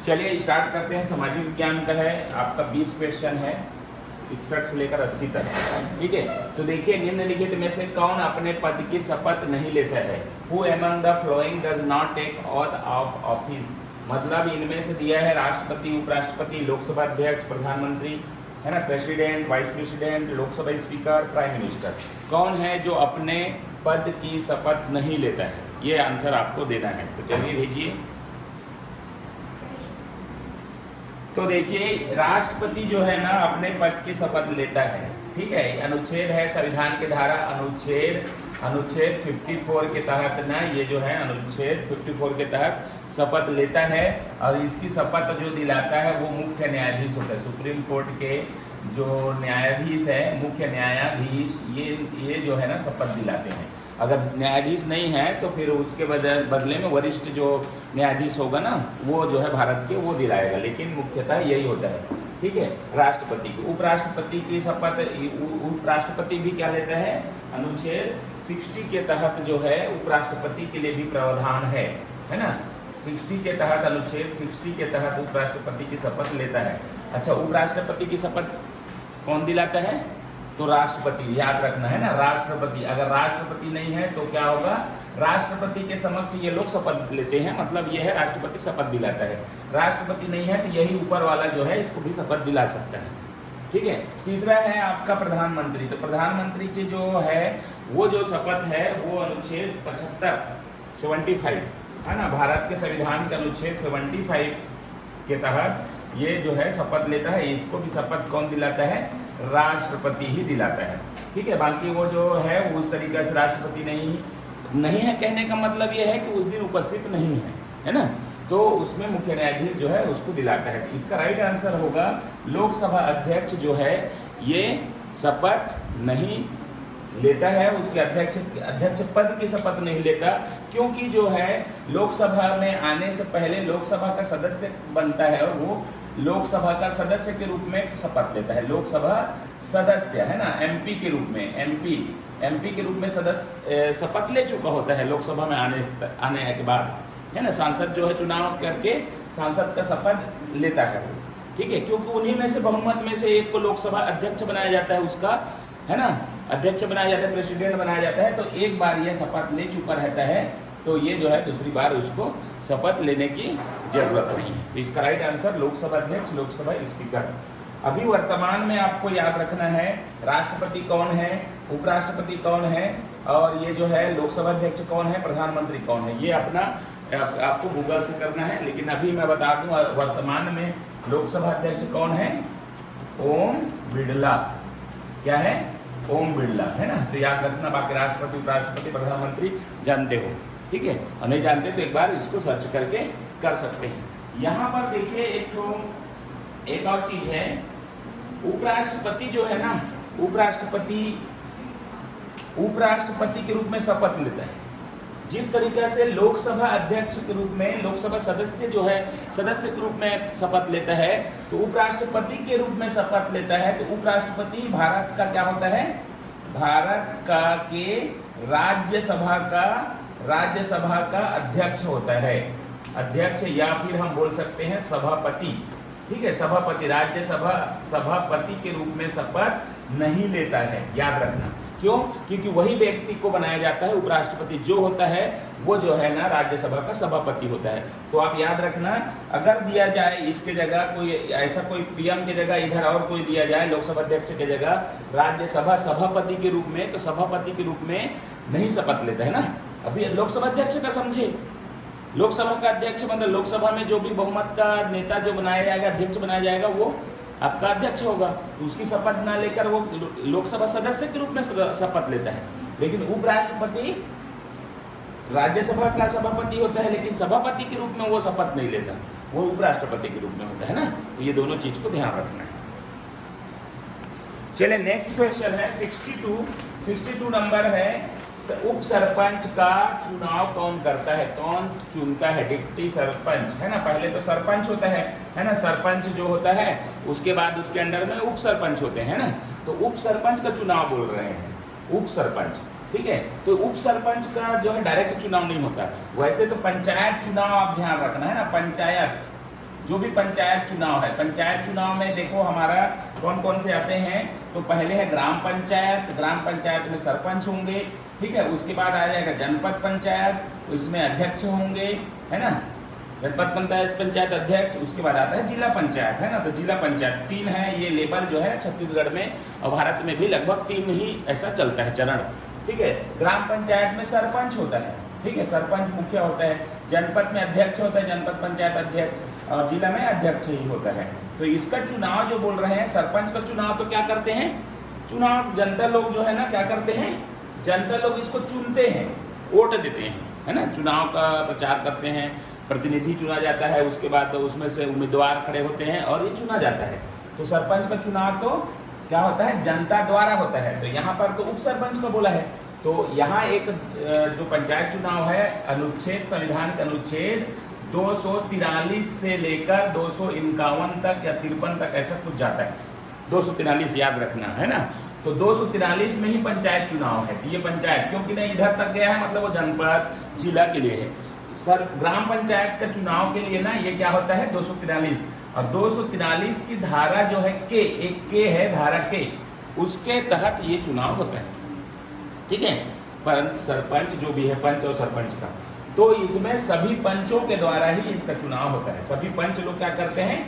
चलिए स्टार्ट करते हैं। सामाजिक विज्ञान का है, आपका 20 क्वेश्चन है 61 से लेकर 80 तक। ठीक है, तो देखिए निम्नलिखित में से कौन अपने पद की शपथ नहीं लेता है। Who among the following does not take oath of office. मतलब इनमें से दिया है राष्ट्रपति, उपराष्ट्रपति, लोकसभा अध्यक्ष, प्रधानमंत्री, है ना, president, vice president, Lok Sabha speaker, prime minister. कौन है जो अपने पद की शपथ नहीं लेता है, ये आंसर आपको देना है। तो चलिए भेजिए। तो देखिए राष्ट्रपति जो है ना अपने पद की शपथ लेता है। ठीक है, अनुच्छेद है संविधान के धारा अनुच्छेद 54 के तहत ना, ये जो है अनुच्छेद 54 के तहत शपथ लेता है। और इसकी शपथ जो दिलाता है वो मुख्य न्यायाधीश होता है। सुप्रीम कोर्ट के जो न्यायाधीश है, मुख्य न्यायाधीश, ये जो है ना शपथ दिलाते हैं। अगर न्यायाधीश नहीं है तो फिर उसके बदले में वरिष्ठ जो न्यायाधीश होगा ना, वो जो है भारत के, वो दिलाएगा, लेकिन मुख्यतः यही होता है। ठीक है, राष्ट्रपति की, उपराष्ट्रपति की शपथ उपराष्ट्रपति भी क्या लेता है, अनुच्छेद 60 के तहत जो है उपराष्ट्रपति के लिए भी प्रावधान है ना। 60 के तहत, अनुच्छेद 60 के तहत उपराष्ट्रपति की शपथ लेता है। अच्छा, उपराष्ट्रपति की शपथ कौन दिलाता है, तो राष्ट्रपति, याद रखना है ना, राष्ट्रपति। अगर राष्ट्रपति नहीं है तो क्या होगा, राष्ट्रपति के समक्ष ये लोग शपथ लेते हैं, मतलब ये है राष्ट्रपति शपथ दिलाता है। राष्ट्रपति नहीं है तो यही ऊपर वाला जो है इसको भी शपथ दिला सकता है। ठीक है, तीसरा है आपका प्रधानमंत्री। तो प्रधानमंत्री की जो है वो जो शपथ है वो अनुच्छेद 75 है ना, भारत के संविधान के अनुच्छेद 75 के तहत ये जो है शपथ लेता है। इसको भी शपथ कौन दिलाता है, राष्ट्रपति ही दिलाता है। ठीक है, बाकी वो जो है उस तरीके से राष्ट्रपति नहीं है कहने का मतलब ये है कि उस दिन उपस्थित नहीं है ना, तो उसमें मुख्य न्यायाधीश जो है उसको दिलाता है। इसका राइट आंसर होगा लोकसभा अध्यक्ष जो है ये शपथ नहीं लेता है, उसके अध्यक्ष पद की शपथ नहीं लेता, क्योंकि जो है लोकसभा में आने से पहले लोकसभा का सदस्य बनता है और वो लोकसभा का सदस्य के रूप में शपथ लेता है। लोकसभा सदस्य है ना, एमपी के रूप में, एमपी के रूप में सदस्य शपथ ले चुका होता है लोकसभा में आने के बाद, है ना। सांसद जो है चुनाव करके सांसद का शपथ लेता है वो। ठीक है, क्योंकि उन्हीं में से बहुमत में से एक को लोकसभा अध्यक्ष बनाया जाता है, उसका, है ना, अध्यक्ष बनाया जाता है, प्रेसिडेंट बनाया जाता है। तो एक बार ये शपथ ले चुका रहता है, तो ये जो है दूसरी बार उसको शपथ लेने की जरूरत नहीं है। तो इसका राइट आंसर लोकसभा अध्यक्ष, लोकसभा स्पीकर। अभी वर्तमान में आपको याद रखना है राष्ट्रपति कौन है, उपराष्ट्रपति कौन है, और ये जो है लोकसभा अध्यक्ष कौन है, प्रधानमंत्री कौन है, ये अपना आपको गूगल से करना है। लेकिन अभी मैं बता दूं वर्तमान में लोकसभा अध्यक्ष कौन है, ओम बिरला। क्या है, ओम बिरला, है ना। तो याद रखना, बाकी राष्ट्रपति, उपराष्ट्रपति, प्रधानमंत्री जानते हो। ठीक है, और नहीं जानते तो एक बार इसको सर्च करके कर सकते हैं। यहाँ पर देखिए एक और चीज है, उपराष्ट्रपति जो है ना, उपराष्ट्रपति के रूप में शपथ लेता है। जिस तरीके से लोकसभा अध्यक्ष के रूप में, लोकसभा सदस्य जो है सदस्य के रूप में शपथ लेता है, तो उपराष्ट्रपति के रूप में शपथ लेता है। तो उपराष्ट्रपति भारत का क्या होता है, भारत का के राज्यसभा का अध्यक्ष होता है, अध्यक्ष, या फिर हम बोल सकते हैं सभापति। ठीक है, सभापति, राज्यसभा सभापति के रूप में शपथ नहीं लेता है, याद रखना। क्यों, क्योंकि वही व्यक्ति को बनाया जाता है, उपराष्ट्रपति जो होता है वो जो है ना राज्यसभा का सभापति होता है। तो आप याद रखना, अगर दिया जाए इसके जगह कोई ऐसा, कोई पीएम की जगह इधर और कोई दिया जाए लोकसभा अध्यक्ष की जगह राज्यसभा सभापति के रूप में, तो सभापति के रूप में नहीं शपथ लेता है ना। अभी लोकसभा अध्यक्ष का समझे, लोकसभा का अध्यक्ष मतलब लोकसभा में जो भी बहुमत का नेता जो बनाया जाएगा, अध्यक्ष बनाया जाएगा, वो आपका अध्यक्ष होगा। तो उसकी शपथ ना लेकर वो लोकसभा सदस्य के रूप में शपथ लेता है। लेकिन उपराष्ट्रपति राज्यसभा का सभापति होता है, लेकिन सभापति के रूप में वो शपथ नहीं लेता, वो उपराष्ट्रपति के रूप में होता है ना। तो ये दोनों चीज को ध्यान रखना है। चलिए नेक्स्ट क्वेश्चन है 62 नंबर है, उप सरपंच का चुनाव कौन करता है, कौन चुनता है, डिप्टी सरपंच, है ना। पहले तो सरपंच होता है ना, सरपंच जो होता है उसके बाद उसके अंडर में उप सरपंच होते हैं ना। तो उप सरपंच का चुनाव बोल रहे हैं, उप सरपंच। ठीक है, तो उप सरपंच का जो है डायरेक्ट चुनाव नहीं होता। वैसे तो पंचायत चुनाव आप ध्यान रखना है ना, पंचायत जो भी पंचायत चुनाव है, पंचायत चुनाव में देखो हमारा कौन कौन से आते हैं। तो पहले है ग्राम पंचायत, ग्राम पंचायत में सरपंच होंगे, ठीक है। उसके बाद आ जाएगा जनपद पंचायत, तो इसमें अध्यक्ष होंगे, है ना, जनपद पंचायत अध्यक्ष। उसके बाद आता है जिला पंचायत, है ना। तो जिला पंचायत 3 है ये लेवल जो है छत्तीसगढ़ में, और भारत में भी लगभग 3 ही ऐसा चलता है चरण, ठीक है। ग्राम पंचायत में सरपंच होता है, ठीक है, सरपंच मुखिया होता है। जनपद में अध्यक्ष होता है, जनपद पंचायत अध्यक्ष, और जिला में अध्यक्ष ही होता है। तो इसका चुनाव जो बोल रहे हैं, सरपंच का चुनाव तो क्या करते हैं, चुनाव जनता लोग जो है ना क्या करते हैं, जनता लोग इसको चुनते हैं, वोट देते हैं, है ना। चुनाव का प्रचार करते हैं, प्रतिनिधि चुना जाता है, उसके बाद तो उसमें से उम्मीदवार खड़े होते हैं और ये चुना जाता है। तो सरपंच का चुनाव तो क्या होता है, जनता द्वारा होता है। तो यहाँ पर तो उप सरपंच का बोला है। तो यहाँ एक जो पंचायत चुनाव है, अनुच्छेद, संविधान के अनुच्छेद 243 से लेकर 251 तक या 53 तक ऐसा कुछ जाता है। 243 याद रखना, है ना। तो 243 में ही पंचायत चुनाव है। ये पंचायत क्योंकि नहीं इधर तक गया है, मतलब वो जनपद जिला के लिए है। सर ग्राम पंचायत का चुनाव के लिए ना ये क्या होता है 243, और 243 की धारा जो है के, एक के है धारा के, उसके तहत ये चुनाव होता है, ठीक है। पंच सरपंच जो भी है, पंच और सरपंच का, तो इसमें सभी पंचों के द्वारा ही इसका चुनाव होता है। सभी पंच लोग क्या करते हैं,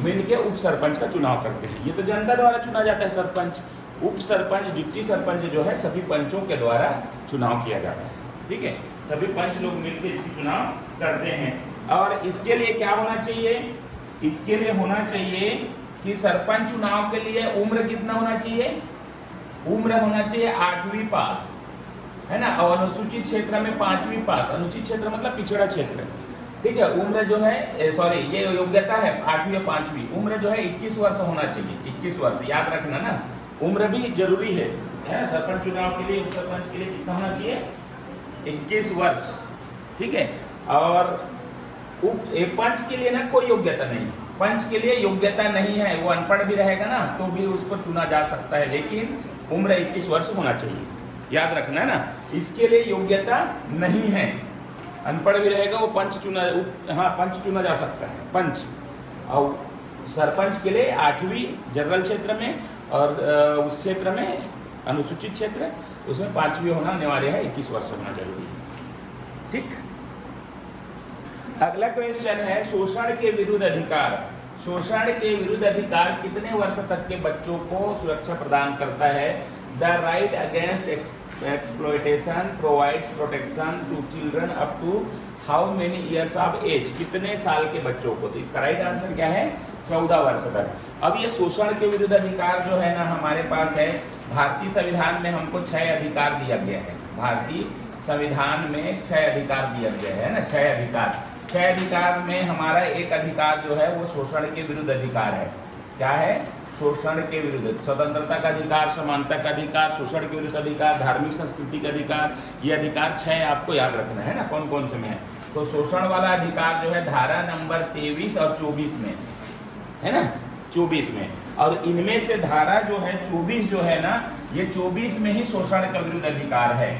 मिलके उप सरपंच का चुनाव करते हैं। ये तो जनता द्वारा चुना जाता है सरपंच। उप सरपंच, डिप्टी सरपंच जो है सभी पंचों के द्वारा चुनाव किया जाता है, ठीक है। सभी पंच लोग मिलकर इसकी चुनाव करते हैं। और इसके लिए क्या होना चाहिए, इसके लिए होना चाहिए कि सरपंच चुनाव के लिए उम्र कितना होना चाहिए, उम्र होना चाहिए 8वीं पास, है ना। और अनुसूचित क्षेत्र में 5वीं पास, अनुसूचित क्षेत्र मतलब पिछड़ा क्षेत्र, ठीक है। उम्र जो है सॉरी ये योग्यता है 8वीं और 5वीं, उम्र जो है 21 वर्ष होना चाहिए, 21 वर्ष याद रखना ना, उम्र भी जरूरी है। सरपंच चुनाव के लिए, उप सरपंच के लिए कितना होना चाहिए, 21 वर्ष, ठीक है। और पंच के लिए ना कोई योग्यता नहीं, पंच के लिए योग्यता नहीं है, वो अनपढ़ भी रहेगा ना तो भी उसको चुना जा सकता है, लेकिन उम्र 21 वर्ष होना चाहिए, याद रखना है ना। इसके लिए योग्यता नहीं है, अनपढ़ भी रहेगा वो पंच चुना, हाँ पंच चुना जा सकता है, पंच। और सरपंच के लिए 8वीं जनरल क्षेत्र में, और उस क्षेत्र में अनुसूचित क्षेत्र, उसमें 5वीं होना अनिवार्य है, 21 वर्ष होना जरूरी है, ठीक। अगला क्वेश्चन है शोषण के विरुद्ध अधिकार। शोषण के विरुद्ध अधिकार कितने वर्ष तक के बच्चों को सुरक्षा प्रदान करता है। The right against exploitation provides protection to children up to how many years of age, कितने साल के बच्चों को। तो इसका राइट आंसर क्या है, 14 वर्ष तक। अब ये शोषण के विरुद्ध अधिकार जो है ना हमारे पास है, भारतीय संविधान में हमको 6 अधिकार दिया गया है। भारतीय संविधान में 6 अधिकार दिया गया है ना, 6 अधिकार। 6 अधिकार में हमारा एक अधिकार जो है वो शोषण के विरुद्ध अधिकार है। क्या है, शोषण के विरुद्ध, स्वतंत्रता का अधिकार, समानता का अधिकार, शोषण के विरुद्ध अधिकार, धार्मिक संस्कृति का अधिकार। ये अधिकार 6 आपको याद रखना है ना, कौन कौन से में है। तो शोषण वाला अधिकार जो है धारा नंबर 23 और 24 में है ना, 24 में। और इनमें से धारा जो है 24 जो है ना, ये 24 में ही शोषण का विरुद्ध अधिकार है।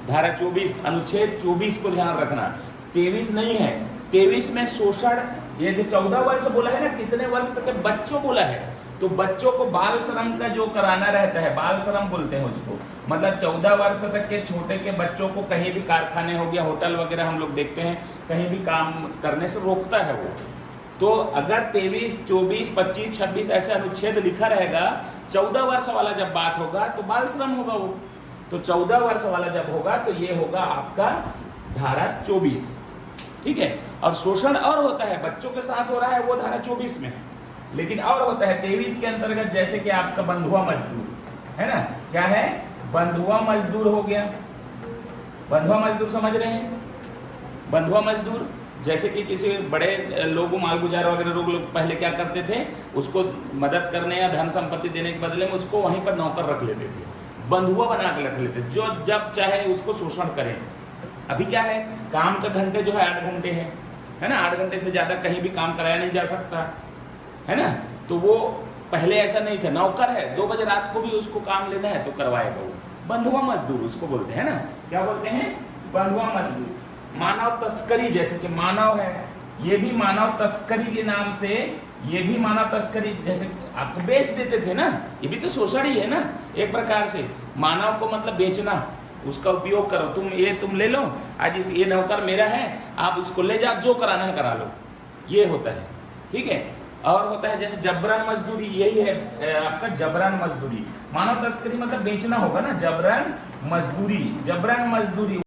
धारा 24, अनुच्छेद 24 को ध्यान रखना, 23 नहीं है। 23 में शोषण, ये जो 14 वर्ष बोला है ना, कितने वर्ष तक के बच्चों बोला है, तो बच्चों को बाल श्रम का जो कराना रहता है, बाल श्रम बोलते हैं उसको, मतलब 14 वर्ष तक के छोटे के बच्चों को कहीं भी कारखाने हो गया, होटल वगैरह हम लोग देखते हैं, कहीं भी काम करने से रोकता है वो। तो अगर 23, 24, 25, 26 ऐसे अनुच्छेद लिखा रहेगा, 14 वर्ष वाला जब बात होगा तो बाल श्रम होगा वो। तो 14 वर्ष वाला जब होगा तो ये होगा आपका धारा 24, ठीक है। और शोषण और होता है, बच्चों के साथ हो रहा है, वो धारा 24 में है। लेकिन और होता है 23 के अंतर्गत, जैसे कि आपका बंधुआ मजदूर है ना, क्या है, बंधुआ मजदूर हो गया। बंधुआ मजदूर समझ रहे हैं, बंधुआ मजदूर जैसे कि किसी बड़े लोगों, मालगुजार वगैरह लोग पहले क्या करते थे, उसको मदद करने या धन संपत्ति देने के बदले में उसको वहीं पर नौकर रख लेते थे, बंधुआ बना के रख लेते, जो जब चाहे उसको शोषण करें। अभी क्या है, काम का घंटे जो है 8 घंटे है ना, 8 घंटे से ज़्यादा कहीं भी काम कराया नहीं जा सकता है ना। तो वो पहले ऐसा नहीं था, नौकर है, 2 बजे रात को भी उसको काम लेना है तो करवाएगा वो, बंधुआ मजदूर उसको बोलते हैं ना। क्या बोलते हैं, बंधुआ मजदूर। मानव तस्करी, जैसे कि मानव है, ये भी मानव तस्करी के नाम से, ये भी मानव तस्करी, जैसे आपको बेच देते थे ना, ये भी तो शोषण ही है ना एक प्रकार से। मानव को मतलब बेचना, उसका उपयोग करो, तुम ले लो, आज ये नौकर मेरा है, आप इसको ले जाओ, जो कराना है करा लो, ये होता है, ठीक है। और होता है जैसे जबरन मजदूरी, यही है आपका जबरन मजदूरी। मानव तस्करी मतलब बेचना होगा ना, जबरन मजदूरी, जबरन मजदूरी